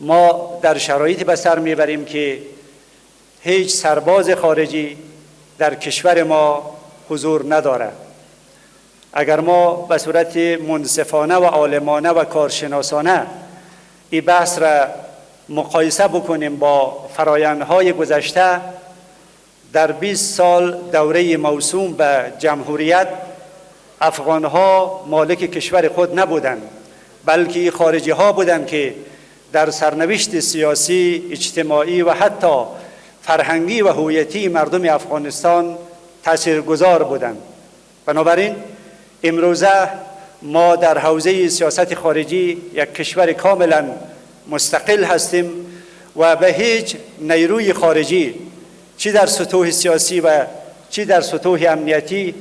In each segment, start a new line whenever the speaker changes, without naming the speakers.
ما در شرایطی به سر میبریم که هیچ سرباز خارجی در کشور ما حضور نداره. اگر ما به صورت منصفانه و عالمانه و کارشناسانه این بحث را مقایسه بکنیم با فرایندهای گذشته، در 20 سال دوره موسوم به جمهوریت افغانها مالک کشور خود نبودند، بلکه خارجی ها بودند که در سرنوشت سیاسی، اجتماعی و حتی فرهنگی و هویتی مردم افغانستان تاثیرگذار بودند. بنابراین امروزه ما در حوزه سیاست خارجی یک کشور کاملا مستقل هستیم و به هیچ نیروی خارجی چی در سطوح سیاسی و چی در سطوح امنیتی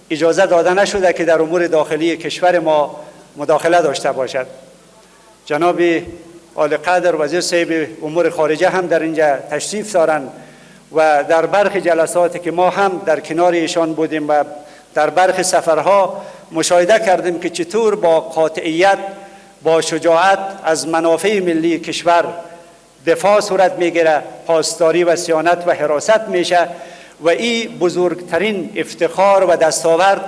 اجازه داده نشده که در امور داخلی کشور ما مداخله داشته باشد. جناب آل قدر وزیر صاحب امور خارجه هم در اینجا تشریف دارند و در برخی جلساتی که ما هم در کنار ایشان بودیم و در برخی سفرها مشاهده کردیم که چطور با قاطعیت، با شجاعت از منافع ملی کشور دفاع صورت میگیره، پاسداری و صیانت و حراست میشه و این بزرگترین افتخار و دستاورد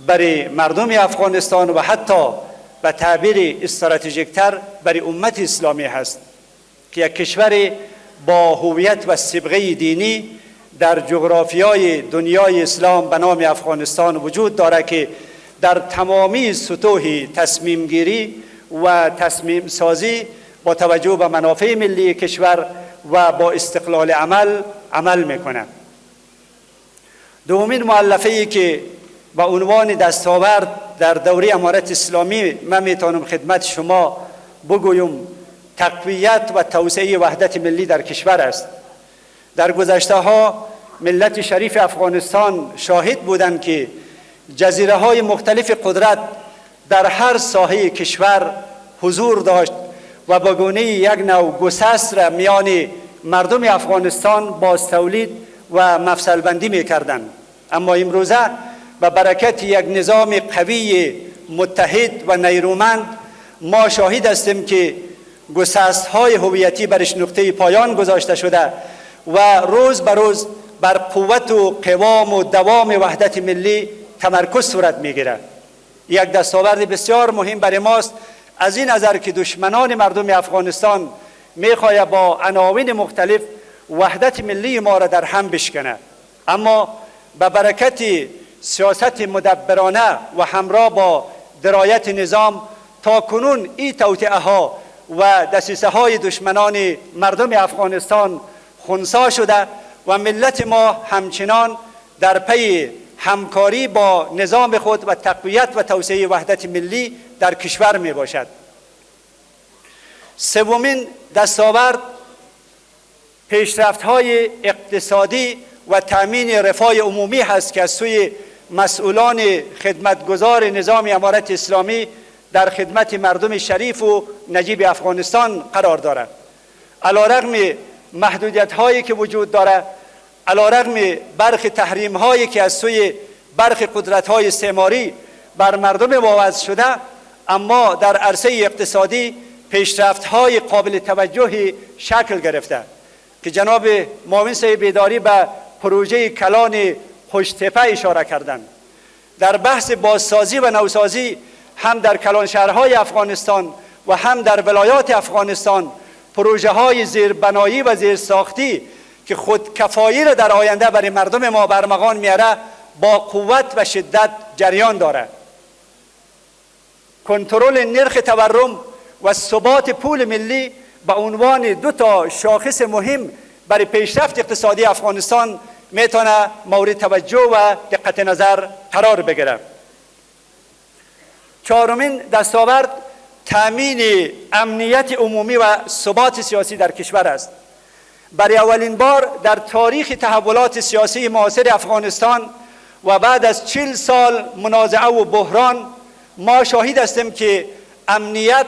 برای مردم افغانستان و حتی به تعبیر استراتژیکتر برای امت اسلامی هست که یک کشور با هویت و سابقه دینی در جغرافیای دنیای اسلام به نام افغانستان وجود دارد که در تمامی سطوح تصمیم گیری و تصمیم سازی با توجه به منافع ملی کشور و با استقلال عمل میکنه. دومین مؤلفه‌ای که با عنوان دستاورد در دوره امارت اسلامی من میتونم خدمت شما بگویم تقویت و توسعه وحدت ملی در کشور است. در گذشته ها ملت شریف افغانستان شاهد بودند که جزیره های مختلف قدرت در هر ساحه کشور حضور داشت و به گونه یک نوع گسست را میان مردم افغانستان باز تولید و مفصل بندی میکردند. اما امروزه به برکت یک نظام قوی متحد و نیرومند ما شاهد هستیم که گسست‌های هویتی برش نقطه پایان گذاشته شده و روز به روز بر قوت و قوام و دوام وحدت ملی تمرکز صورت میگیرد. یک دستاورد بسیار مهم برای ماست از این نظر که دشمنان مردم افغانستان میخواهد با عناوین مختلف وحدت ملی ما را در هم بشکنه، اما به برکت سیاست مدبرانه و همراه با درایت نظام تا کنون این توطئه ها و دسیسه های دشمنان مردم افغانستان خنثی شده و ملت ما همچنان در پی همکاری با نظام خود و تقویت و توسعه وحدت ملی در کشور می باشد. سومین دستاورد پیشرفت‌های اقتصادی و تأمین رفاه عمومی هست که از سوی مسئولان خدمتگزار نظام امارت اسلامی در خدمت مردم شریف و نجیب افغانستان قرار دارد. علیرغم محدودیت‌هایی که وجود دارد، علیرغم برخی تحریم‌هایی که از سوی برخی قدرت‌های استعماری بر مردم وضع شده، اما در عرصه اقتصادی پیشرفت‌های قابل توجهی شکل گرفته که جناب معاون صاحب بیداری به پروژه کلان خوشتپه اشاره کردند. در بحث بازسازی و نوسازی هم در کلان شهرهای افغانستان و هم در ولایات افغانستان پروژه های زیربنایی و زیرساختی که خودکفایی را در آینده برای مردم ما برمغان میاره با قوت و شدت جریان دارد. کنترل نرخ تورم و ثبات پول ملی به عنوان دو تا شاخص مهم برای پیشرفت اقتصادی افغانستان میتونه مورد توجه و دقت نظر قرار بگیره. چهارمین دستاورد تامین امنیت عمومی و ثبات سیاسی در کشور است. برای اولین بار در تاریخ تحولات سیاسی معاصر افغانستان و بعد از 40 سال منازعه و بحران ما شاهد هستیم که امنیت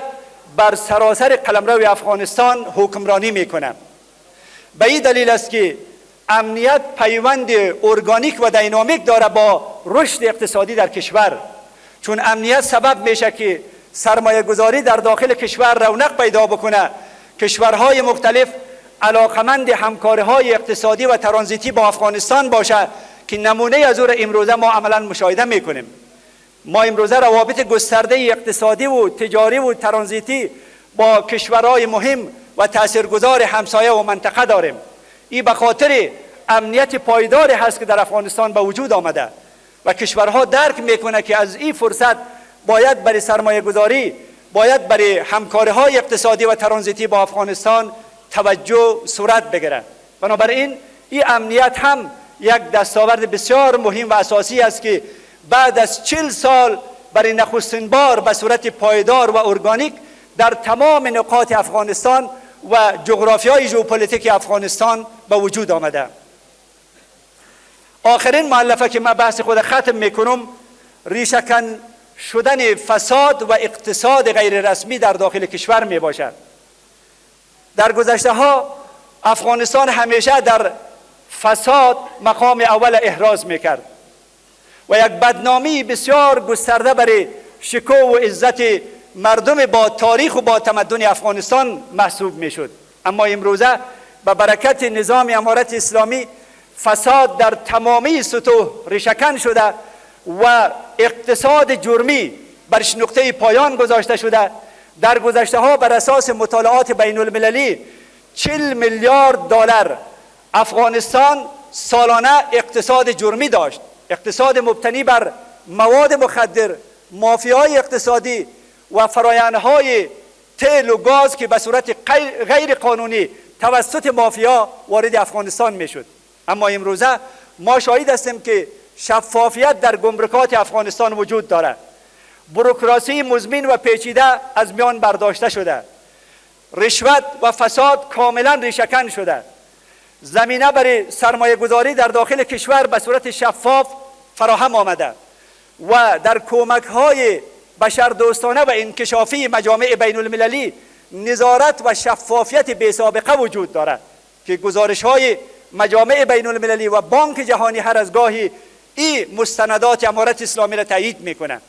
بر سراسر قلمرو افغانستان حکمرانی میکنه. به این دلیل است که امنیت پیوند ارگانیک و دینامیک داره با رشد اقتصادی در کشور، چون امنیت سبب میشه که سرمایه گذاری در داخل کشور رونق پیدا بکنه، کشورهای مختلف علاقمند همکاری‌های اقتصادی و ترانزیتی با افغانستان باشه که نمونه از او را امروزه ما عملا مشاهده میکنیم. ما امروزه روابط گسترده اقتصادی و تجاری و ترانزیتی با کشورهای مهم و تاثیرگذار همسایه و منطقه داریم. این به خاطر امنیت پایداری هست که در افغانستان به وجود آمده و کشورها درک میکنه که از این فرصت باید برای سرمایه گذاری، باید برای همکاری‌های اقتصادی و ترانزیتی با افغانستان توجه صورت بگیره. بنابراین این امنیت هم یک دستاورد بسیار مهم و اساسی است که بعد از 40 سال برای نخستین بار به صورت پایدار و ارگانیک در تمام نقاط افغانستان و جغرافیای ژئوپلیتیک افغانستان به وجود آمده. آخرین مؤلفه که من بحث خود ختم میکنم، ریشه‌کن شدن فساد و اقتصاد غیر رسمی در داخل کشور می باشد. در گذشته ها افغانستان همیشه در فساد مقام اول احراز میکرد و یک بدنامی بسیار گسترده برای شکوه و عزت مردم با تاریخ و با تمدن افغانستان محسوب میشد. اما امروزه به برکت نظام امارت اسلامی فساد در تمامی سطوح ریشه‌کن شده و اقتصاد جرمی برش نقطه پایان گذاشته شده. در گذشته ها بر اساس مطالعات بین المللی 40 میلیارد دلار افغانستان سالانه اقتصاد جرمی داشت، اقتصاد مبتنی بر مواد مخدر، مافیای اقتصادی و فرآیندهای تیل و گاز که به صورت غیر قانونی توسط مافیا وارد افغانستان میشد. اما امروزه ما شاهد هستیم که شفافیت در گمرکات افغانستان وجود دارد. بوروکراسی مزمن و پیچیده از میان برداشته شده. رشوت و فساد کاملا ریشه‌کن شده. زمینه برای سرمایه گذاری در داخل کشور به صورت شفاف فراهم آمده و در کمک های بشردوستانه و انکشافی مجامع بین المللی نظارت و شفافیت بی سابقه وجود دارد که گزارش های مجامع بین المللی و بانک جهانی هر از گاهی این مستندات امارت اسلامی را تایید میکنه.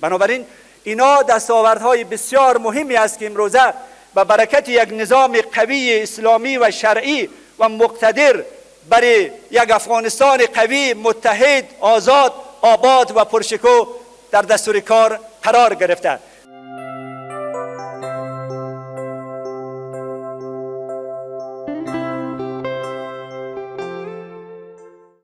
بنابراین اینا دستاوردهای بسیار مهمی است که امروزه به برکت یک نظام قوی اسلامی و شرعی و مقتدر برای یک افغانستان قوی، متحد، آزاد، آباد و پرشکوه در دستور کار قرار گرفته.